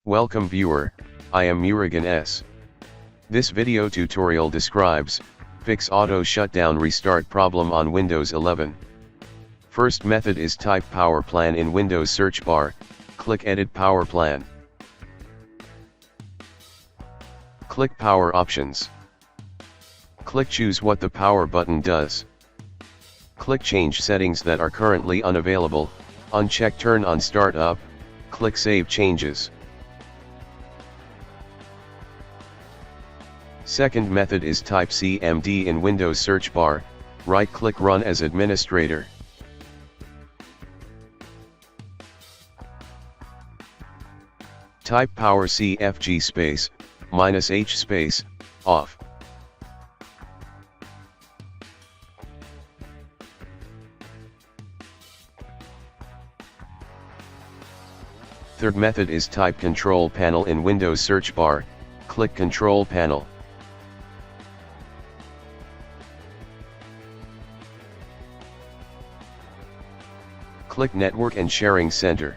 Welcome viewer, I am Murugan S. This video tutorial describes, fix auto shutdown restart problem on Windows 11. First method is type power plan in Windows search bar, click edit power plan. Click power options. Click choose what the power button does. Click change settings that are currently unavailable, uncheck turn on startup, click save changes. Second method is type CMD in Windows search bar, right click run as administrator. Type power CFG space, -H space, off. Third method is type control panel in Windows search bar, click control panel. Click network and sharing center.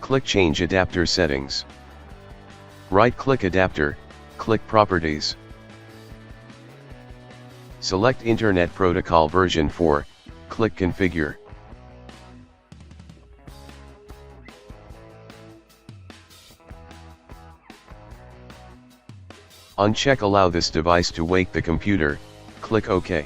Click change adapter settings. Right click adapter, click properties. Select Internet Protocol version 4, click configure. Uncheck allow this device to wake the computer, click OK.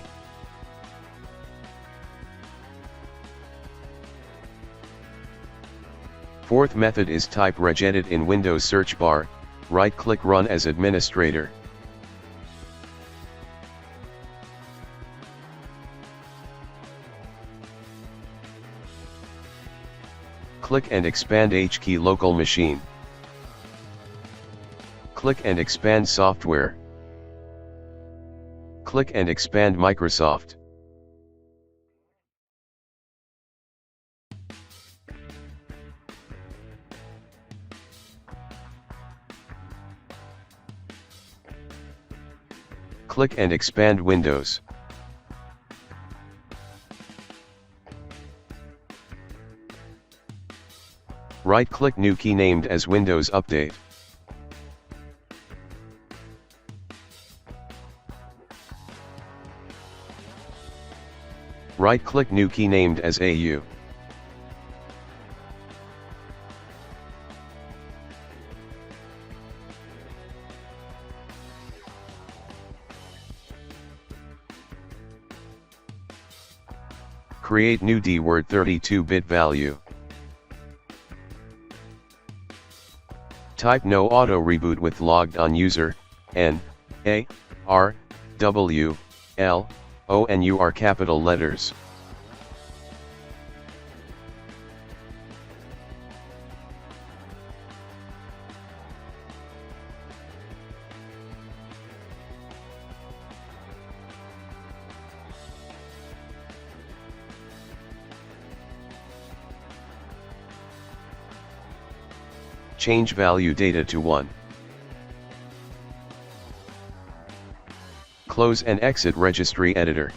Fourth method is type regedit in Windows search bar, right click run as administrator. Click and expand HKey local machine. Click and expand software. Click and expand Microsoft. Click and expand Windows. Right-click new key named as Windows Update. Right-click new key named as AU. Create new D-word 32-bit value. Type no auto reboot with logged on user, N, A, R, W, L, O and U are capital letters. Change value data to 1. Close and exit Registry editor.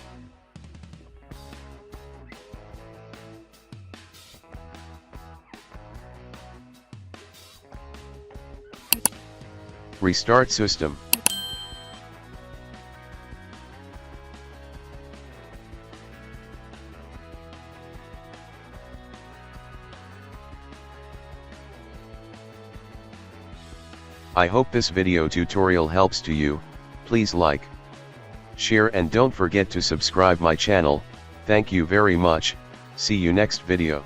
Restart system. I hope this video tutorial helps to you. Please like, share and don't forget to subscribe my channel. Thank you very much. See you next video.